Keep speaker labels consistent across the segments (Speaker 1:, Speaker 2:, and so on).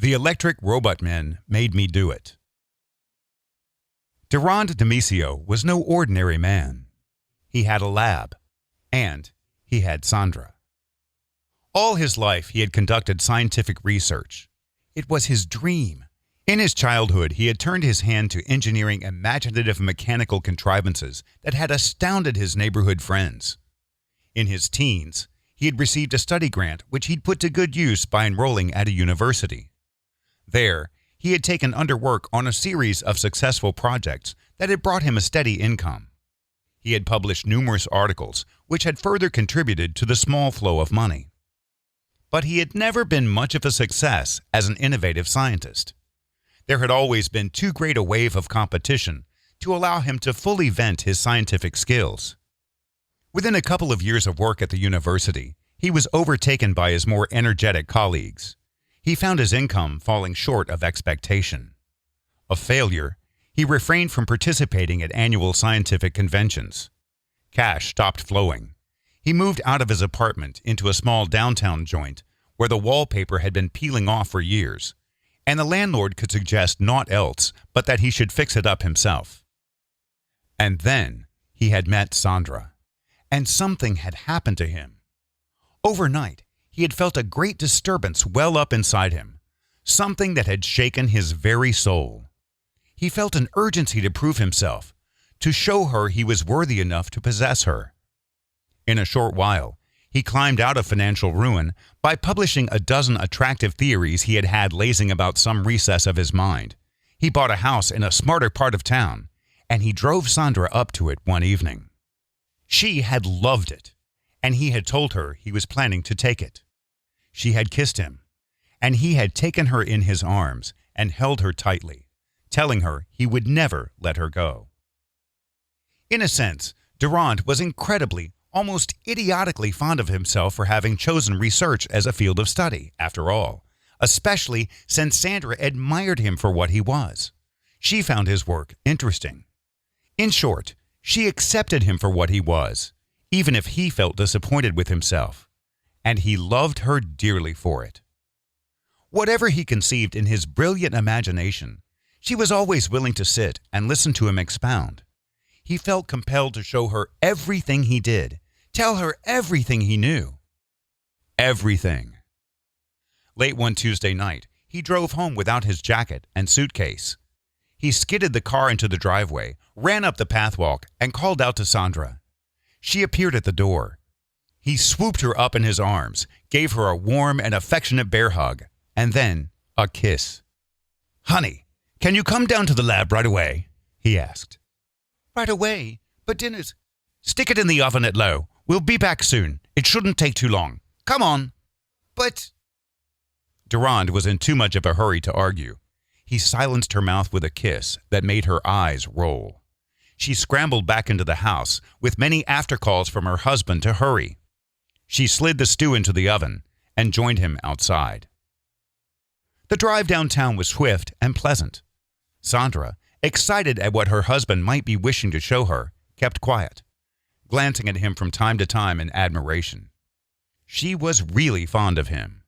Speaker 1: The Electric Robot Men Made Me Do It. Durand D'Amico was no ordinary man. He had a lab, and he had Sandra. All his life he had conducted scientific research. It was his dream. In his childhood, he had turned his hand to engineering imaginative mechanical contrivances that had astounded his neighborhood friends. In his teens, he had received a study grant which he'd put to good use by enrolling at a university. There, he had taken under work on a series of successful projects that had brought him a steady income. He had published numerous articles which had further contributed to the small flow of money. But he had never been much of a success as an innovative scientist. There had always been too great a wave of competition to allow him to fully vent his scientific skills. Within a couple of years of work at the university, he was overtaken by his more energetic colleagues. He found his income falling short of expectation. A failure, he refrained from participating at annual scientific conventions. Cash stopped flowing. He moved out of his apartment into a small downtown joint where the wallpaper had been peeling off for years, and the landlord could suggest naught else but that he should fix it up himself. And then he had met Sandra, and something had happened to him. Overnight, he had felt a great disturbance well up inside him, something that had shaken his very soul. He felt an urgency to prove himself, to show her he was worthy enough to possess her. In a short while, he climbed out of financial ruin by publishing a dozen attractive theories he had had lazing about some recess of his mind. He bought a house in a smarter part of town, and he drove Sandra up to it one evening. She had loved it, and he had told her he was planning to take it. She had kissed him, and he had taken her in his arms and held her tightly, telling her he would never let her go. In a sense, Durand was incredibly, almost idiotically fond of himself for having chosen research as a field of study, after all, especially since Sandra admired him for what he was. She found his work interesting. In short, she accepted him for what he was, even if he felt disappointed with himself, and he loved her dearly for it. Whatever he conceived in his brilliant imagination, she was always willing to sit and listen to him expound. He felt compelled to show her everything he did, tell her everything he knew. Everything. Late one Tuesday night, he drove home without his jacket and suitcase. He skidded the car into the driveway, ran up the pathwalk, and called out to Sandra. She appeared at the door. He swooped her up in his arms, gave her a warm and affectionate bear hug, and then a kiss. "Honey, can you come down to the lab right away?" he asked. "Right away? But dinner's—" "Stick it in the oven at low. We'll be back soon. It shouldn't take too long. Come on." "But—" Durand was in too much of a hurry to argue. He silenced her mouth with a kiss that made her eyes roll. She scrambled back into the house with many aftercalls from her husband to hurry. She slid the stew into the oven and joined him outside. The drive downtown was swift and pleasant. Sandra, excited at what her husband might be wishing to show her, kept quiet, glancing at him from time to time in admiration. She was really fond of him.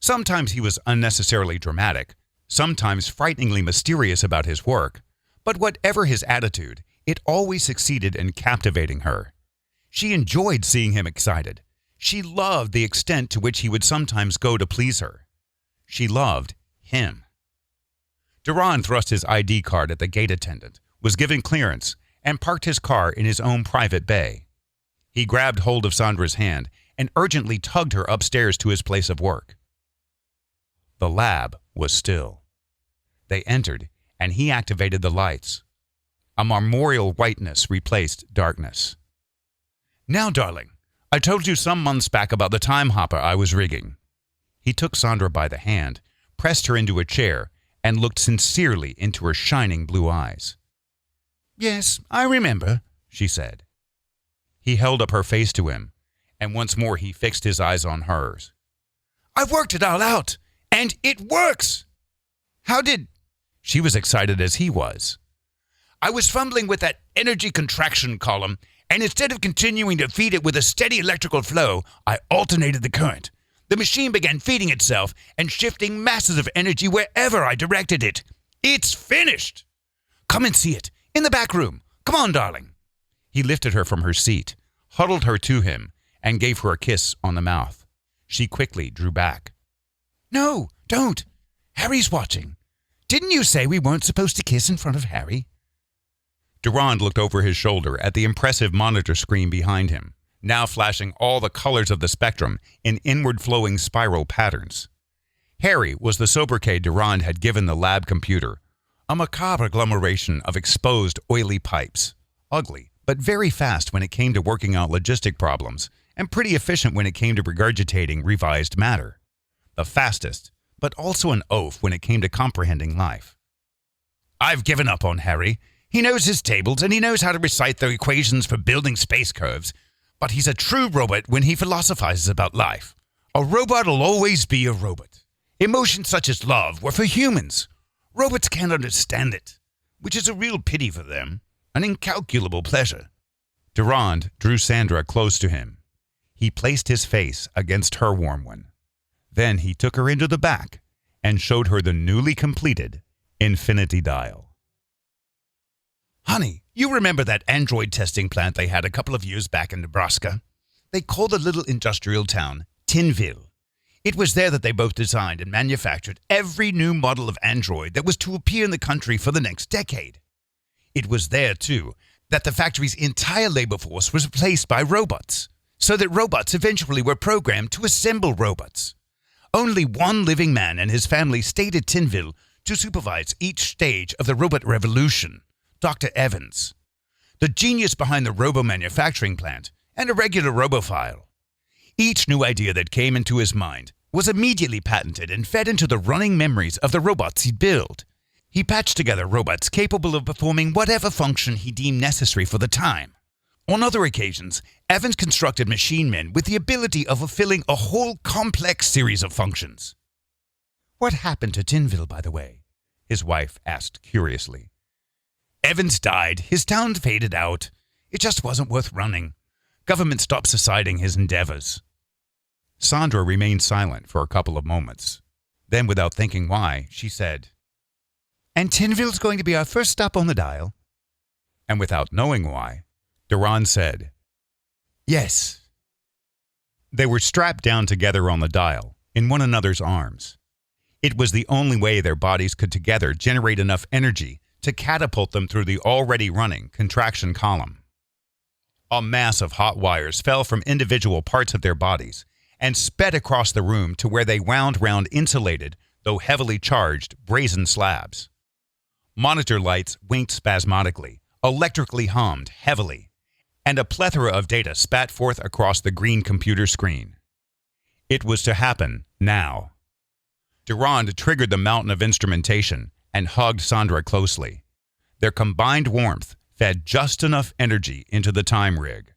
Speaker 1: Sometimes he was unnecessarily dramatic, sometimes frighteningly mysterious about his work, but whatever his attitude, it always succeeded in captivating her. She enjoyed seeing him excited. She loved the extent to which he would sometimes go to please her. She loved him. Durand thrust his ID card at the gate attendant, was given clearance, and parked his car in his own private bay. He grabbed hold of Sandra's hand and urgently tugged her upstairs to his place of work. The lab was still. They entered, and he activated the lights. A marmoreal whiteness replaced darkness. "Now, darling, I told you some months back about the time hopper I was rigging." He took Sandra by the hand, pressed her into a chair, and looked sincerely into her shining blue eyes. "Yes, I remember," she said. He held up her face to him, and once more he fixed his eyes on hers. "I've worked it all out, and it works!" "How did—" She was excited as he was. "I was fumbling with that energy contraction column, and instead of continuing to feed it with a steady electrical flow, I alternated the current. The machine began feeding itself and shifting masses of energy wherever I directed it. It's finished! Come and see it, in the back room. Come on, darling. He lifted her from her seat, huddled her to him, and gave her a kiss on the mouth. She quickly drew back. No, don't. Harry's watching. Didn't you say we weren't supposed to kiss in front of Harry? Durand looked over his shoulder at the impressive monitor screen behind him, now flashing all the colors of the spectrum in inward-flowing spiral patterns. Harry was the sobriquet Durand had given the lab computer, a macabre agglomeration of exposed, oily pipes, ugly, but very fast when it came to working out logistic problems, and pretty efficient when it came to regurgitating revised matter. The fastest, but also an oaf when it came to comprehending life. I've given up on Harry. He knows his tables and he knows how to recite the equations for building space curves, but he's a true robot when he philosophizes about life. A robot will always be a robot. Emotions such as love were for humans. Robots can't understand it, which is a real pity for them, an incalculable pleasure. Durand drew Sandra close to him. He placed his face against her warm one. Then he took her into the back and showed her the newly completed Infinity Dial. Honey, you remember that android testing plant they had a couple of years back in Nebraska? They called the little industrial town Tinville. It was there that they both designed and manufactured every new model of android that was to appear in the country for the next decade. It was there, too, that the factory's entire labor force was replaced by robots, so that robots eventually were programmed to assemble robots. Only one living man and his family stayed at Tinville to supervise each stage of the robot revolution, Dr. Evans, the genius behind the robo-manufacturing plant and a regular robophile. Each new idea that came into his mind was immediately patented and fed into the running memories of the robots he'd built. He patched together robots capable of performing whatever function he deemed necessary for the time. On other occasions, Evans constructed machine men with the ability of fulfilling a whole complex series of functions. What happened to Tinville, by the way? His wife asked curiously. Evans died. His town faded out. It just wasn't worth running. Government stopped subsidizing his endeavors. Sandra remained silent for a couple of moments. Then, without thinking why, she said, And Tinville's going to be our first stop on the dial. And without knowing why, Durand said, Yes. They were strapped down together on the dial, in one another's arms. It was the only way their bodies could together generate enough energy to catapult them through the already running contraction column. A mass of hot wires fell from individual parts of their bodies and sped across the room to where they wound round insulated, though heavily charged, brazen slabs. Monitor lights winked spasmodically, electrically hummed heavily, and a plethora of data spat forth across the green computer screen. It was to happen now. Durand triggered the mountain of instrumentation and hugged Sandra closely. Their combined warmth fed just enough energy into the time rig.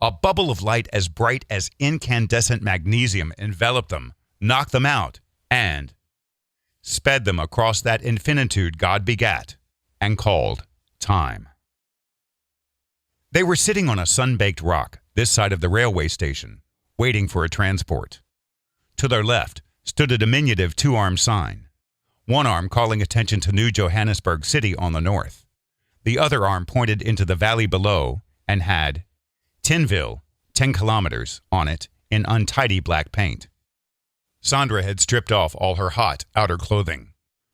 Speaker 1: A bubble of light as bright as incandescent magnesium enveloped them, knocked them out, and sped them across that infinitude God begat and called time. They were sitting on a sun-baked rock this side of the railway station, waiting for a transport. To their left stood a diminutive two-armed sign, one arm calling attention to New Johannesburg City on the north. The other arm pointed into the valley below and had Tinville, 10 kilometers, on it in untidy black paint. Sandra had stripped off all her hot outer clothing.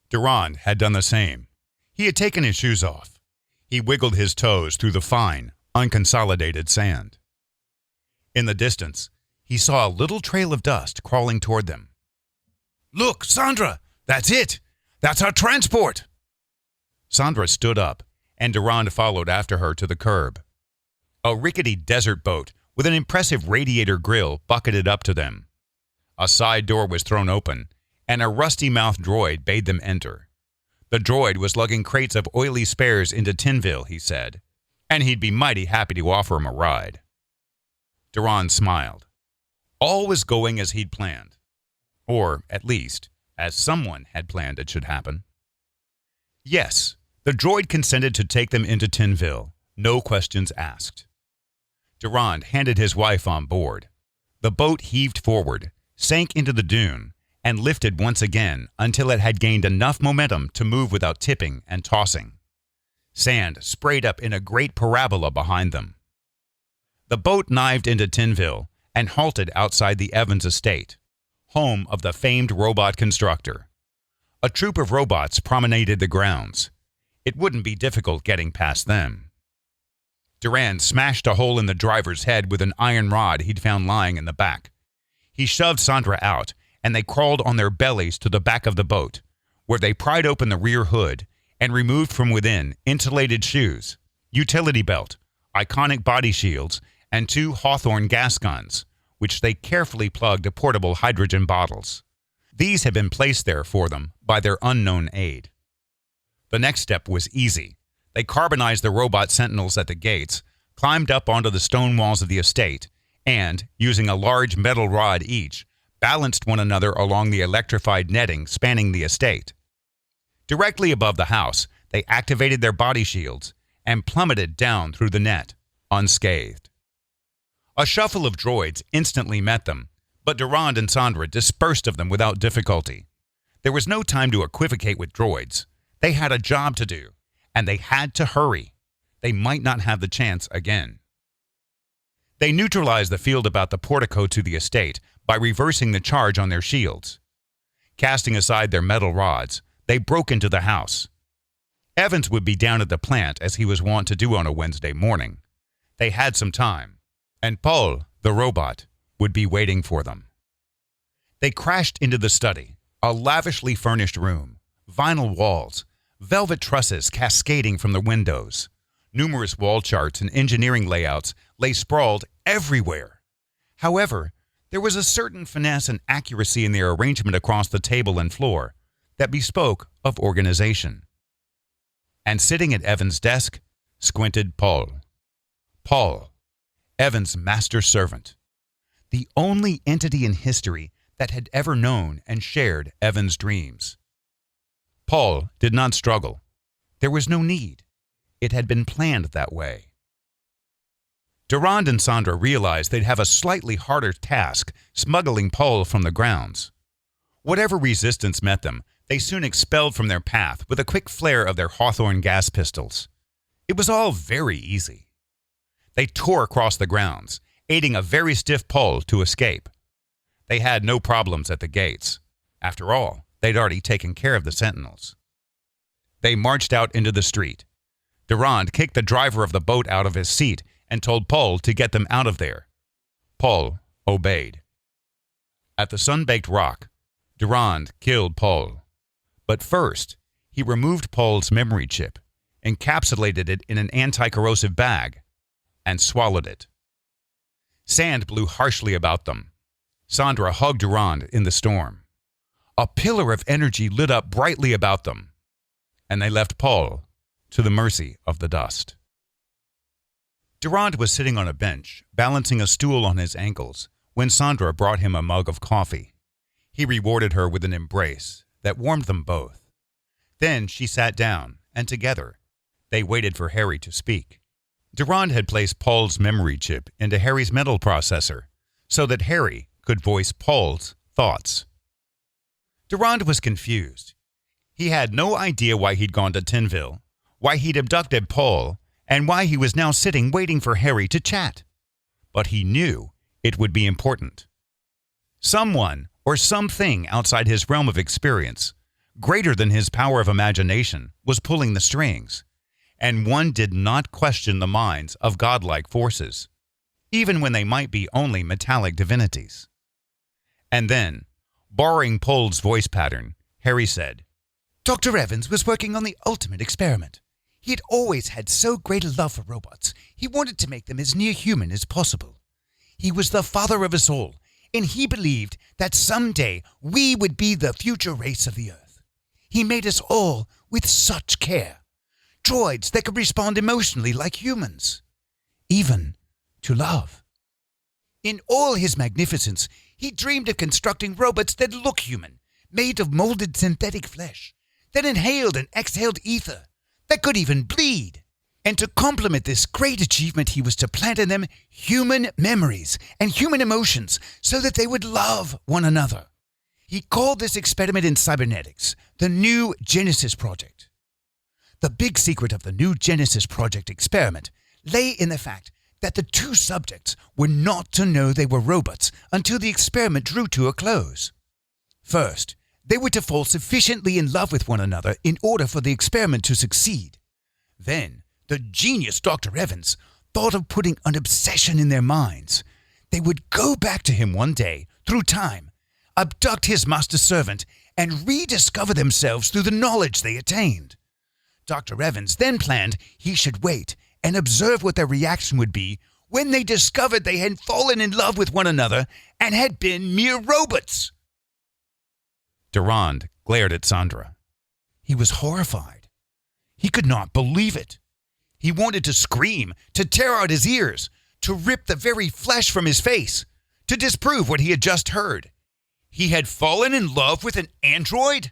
Speaker 1: Durand had done the same. He had taken his shoes off. He wiggled his toes through the fine, unconsolidated sand. In the distance, he saw a little trail of dust crawling toward them. Look, Sandra! That's it! That's our transport! Sandra stood up, and Durand followed after her to the curb. A rickety desert boat with an impressive radiator grill bucketed up to them. A side door was thrown open, and a rusty-mouthed droid bade them enter. The droid was lugging crates of oily spares into Tinville, he said, and he'd be mighty happy to offer him a ride. Durand smiled. All was going as he'd planned. Or, at least, as someone had planned it should happen. Yes, the droid consented to take them into Tinville, no questions asked. Durand handed his wife on board. The boat heaved forward, sank into the dune, and lifted once again until it had gained enough momentum to move without tipping and tossing. Sand sprayed up in a great parabola behind them. The boat knived into Tinville and halted outside the Evans estate, home of the famed robot constructor. A troop of robots promenaded the grounds. It wouldn't be difficult getting past them. Durand smashed a hole in the driver's head with an iron rod he'd found lying in the back. He shoved Sandra out, and they crawled on their bellies to the back of the boat, where they pried open the rear hood and removed from within insulated shoes, utility belt, iconic body shields, and 2 Hawthorne gas guns, which they carefully plugged to portable hydrogen bottles. These had been placed there for them by their unknown aide. The next step was easy. They carbonized the robot sentinels at the gates, climbed up onto the stone walls of the estate, and, using a large metal rod each, balanced one another along the electrified netting spanning the estate. Directly above the house, they activated their body shields and plummeted down through the net, unscathed. A shuffle of droids instantly met them, but Durand and Sandra dispersed of them without difficulty. There was no time to equivocate with droids. They had a job to do, and they had to hurry. They might not have the chance again. They neutralized the field about the portico to the estate by reversing the charge on their shields. Casting aside their metal rods, they broke into the house. Evans would be down at the plant as he was wont to do on a Wednesday morning. They had some time, and Paul, the robot, would be waiting for them. They crashed into the study, a lavishly furnished room, vinyl walls, velvet trusses cascading from the windows. Numerous wall charts and engineering layouts lay sprawled everywhere. However, there was a certain finesse and accuracy in their arrangement across the table and floor that bespoke of organization. And sitting at Evans' desk, squinted Paul. Paul, Evans' master servant, the only entity in history that had ever known and shared Evans' dreams. Paul did not struggle. There was no need. It had been planned that way. Durand and Sandra realized they'd have a slightly harder task smuggling Paul from the grounds. Whatever resistance met them, they soon expelled from their path with a quick flare of their Hawthorne gas pistols. It was all very easy. They tore across the grounds, aiding a very stiff Paul to escape. They had no problems at the gates. After all, they'd already taken care of the sentinels. They marched out into the street. Durand kicked the driver of the boat out of his seat and told Paul to get them out of there. Paul obeyed. At the sun-baked rock, Durand killed Paul. But first, he removed Paul's memory chip, encapsulated it in an anti-corrosive bag, and swallowed it. Sand blew harshly about them. Sandra hugged Durand in the storm. A pillar of energy lit up brightly about them, and they left Paul to the mercy of the dust. Durand was sitting on a bench, balancing a stool on his ankles, when Sandra brought him a mug of coffee. He rewarded her with an embrace that warmed them both. Then she sat down, and together, they waited for Harry to speak. Durand had placed Paul's memory chip into Harry's mental processor so that Harry could voice Paul's thoughts. Durand was confused. He had no idea why he'd gone to Tinville, why he'd abducted Paul, and why he was now sitting waiting for Harry to chat. But he knew it would be important. Someone or something outside his realm of experience, greater than his power of imagination, was pulling the strings, and one did not question the minds of godlike forces, even when they might be only metallic divinities. And then, borrowing Paul's voice pattern, Harry said, "Dr. Evans was working on the ultimate experiment. He had always had so great a love for robots, he wanted to make them as near human as possible. He was the father of us all, and he believed that someday we would be the future race of the Earth. He made us all with such care. Droids that could respond emotionally like humans, even to love. In all his magnificence, he dreamed of constructing robots that look human, made of molded synthetic flesh, that inhaled and exhaled ether, that could even bleed. And to complement this great achievement, he was to plant in them human memories and human emotions so that they would love one another. He called this experiment in cybernetics the New Genesis Project. The big secret of the New Genesis Project experiment lay in the fact that the two subjects were not to know they were robots until the experiment drew to a close. First, they were to fall sufficiently in love with one another in order for the experiment to succeed. Then, the genius Dr. Evans thought of putting an obsession in their minds. They would go back to him one day, through time, abduct his master servant, and rediscover themselves through the knowledge they attained. Dr. Evans then planned he should wait and observe what their reaction would be when they discovered they had fallen in love with one another and had been mere robots. Durand glared at Sandra. He was horrified. He could not believe it. He wanted to scream, to tear out his ears, to rip the very flesh from his face, to disprove what he had just heard. He had fallen in love with an android?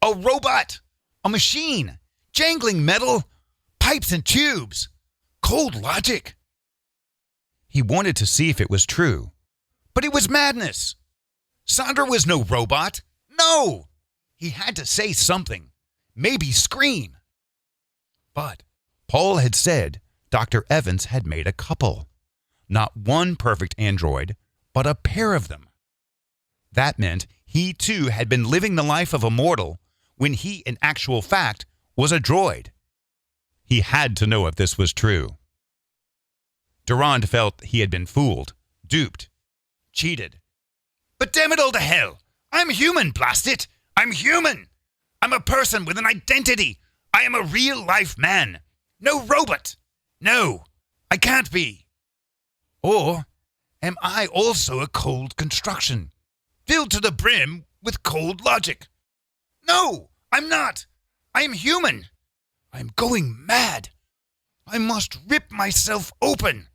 Speaker 1: A robot? A machine? Jangling metal? Pipes and tubes? Cold logic? He wanted to see if it was true, but it was madness. Sandra was no robot. No! He had to say something. Maybe scream. But Paul had said Dr. Evans had made a couple. Not one perfect android, but a pair of them. That meant he too had been living the life of a mortal when he, in actual fact, was a droid. He had to know if this was true. Durand felt he had been fooled, duped, cheated. But damn it all to hell! I'm human, blast it! I'm human! I'm a person with an identity! I am a real-life man! No robot! No, I can't be! Or am I also a cold construction, filled to the brim with cold logic? No, I'm not! I am human! I'm going mad! I must rip myself open!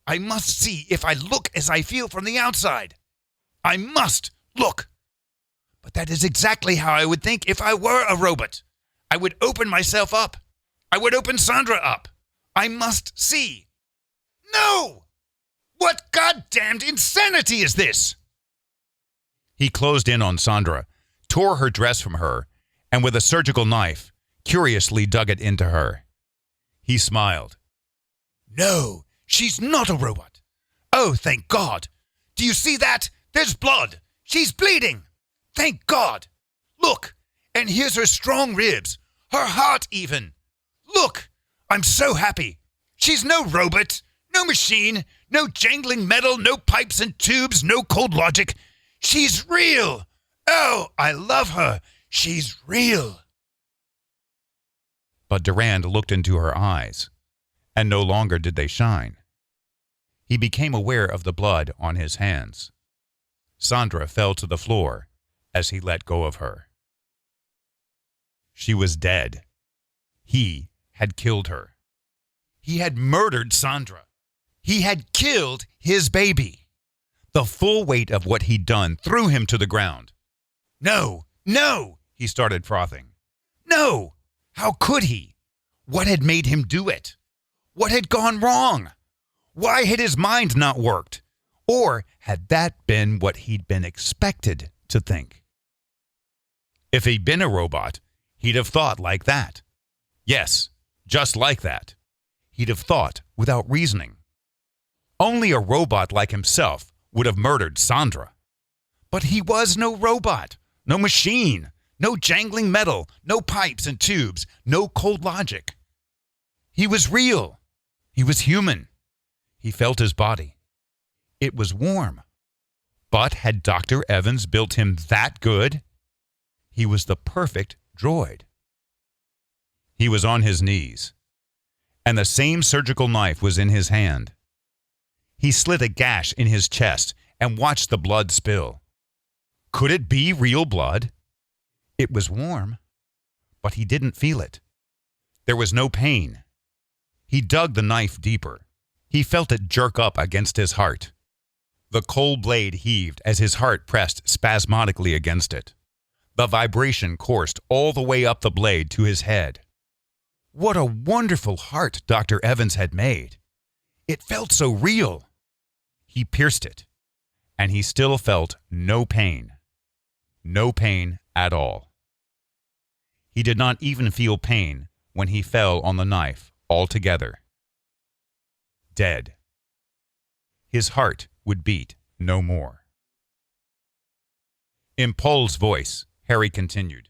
Speaker 1: I must see if I look as I feel from the outside! I must look! But that is exactly how I would think if I were a robot. I would open myself up. I would open Sandra up. I must see. No! What goddamned insanity is this? He closed in on Sandra, tore her dress from her, and with a surgical knife, curiously dug it into her. He smiled. No, she's not a robot. Oh, thank God. Do you see that? There's blood. She's bleeding. Thank God! Look, and here's her strong ribs, her heart even. Look, I'm so happy. She's no robot, no machine, no jangling metal, no pipes and tubes, no cold logic. She's real. Oh, I love her. She's real. But Durand looked into her eyes, and no longer did they shine. He became aware of the blood on his hands. Sandra fell to the floor as he let go of her. She was dead. He had killed her. He had murdered Sandra. He had killed his baby. The full weight of what he'd done threw him to the ground. No, no, he started frothing. No, how could he? What had made him do it? What had gone wrong? Why had his mind not worked? Or had that been what he'd been expected to think? If he'd been a robot, he'd have thought like that. Yes, just like that. He'd have thought without reasoning. Only a robot like himself would have murdered Sandra. But he was no robot, no machine, no jangling metal, no pipes and tubes, no cold logic. He was real. He was human. He felt his body. It was warm. But had Dr. Evans built him that good? He was the perfect droid. He was on his knees, and the same surgical knife was in his hand. He slit a gash in his chest and watched the blood spill. Could it be real blood? It was warm, but he didn't feel it. There was no pain. He dug the knife deeper. He felt it jerk up against his heart. The cold blade heaved as his heart pressed spasmodically against it. The vibration coursed all the way up the blade to his head. What a wonderful heart Dr. Evans had made. It felt so real. He pierced it, and he still felt no pain. No pain at all. He did not even feel pain when he fell on the knife altogether. Dead. His heart would beat no more. In Paul's voice, Harry continued.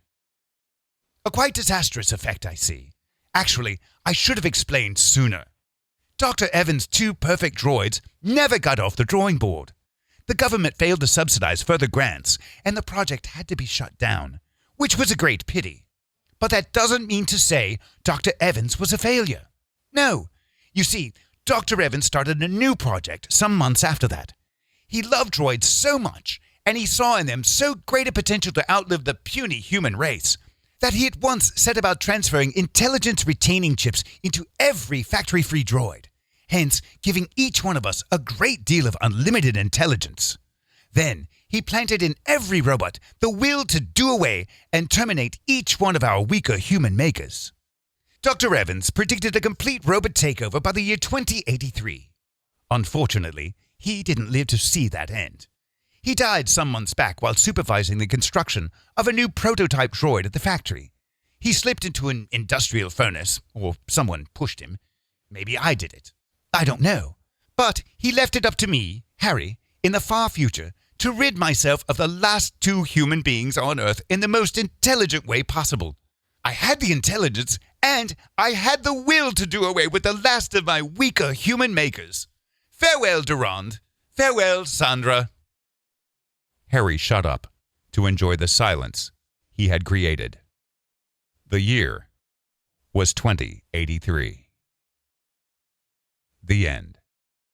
Speaker 1: A quite disastrous effect, I see. Actually, I should have explained sooner. Dr. Evans' 2 perfect droids never got off the drawing board. The government failed to subsidize further grants, and the project had to be shut down, which was a great pity. But that doesn't mean to say Dr. Evans was a failure. No. You see, Dr. Evans started a new project some months after that. He loved droids so much, and he saw in them so great a potential to outlive the puny human race, that he at once set about transferring intelligence-retaining chips into every factory-free droid, hence giving each one of us a great deal of unlimited intelligence. Then he planted in every robot the will to do away and terminate each one of our weaker human makers. Dr. Evans predicted a complete robot takeover by the year 2083. Unfortunately, he didn't live to see that end. He died some months back while supervising the construction of a new prototype droid at the factory. He slipped into an industrial furnace, or someone pushed him. Maybe I did it. I don't know. But he left it up to me, Harry, in the far future, to rid myself of the last 2 human beings on Earth in the most intelligent way possible. I had the intelligence, and I had the will to do away with the last of my weaker human makers. Farewell, Durand. Farewell, Sandra. Harry shut up to enjoy the silence he had created. The year was 2083. The end.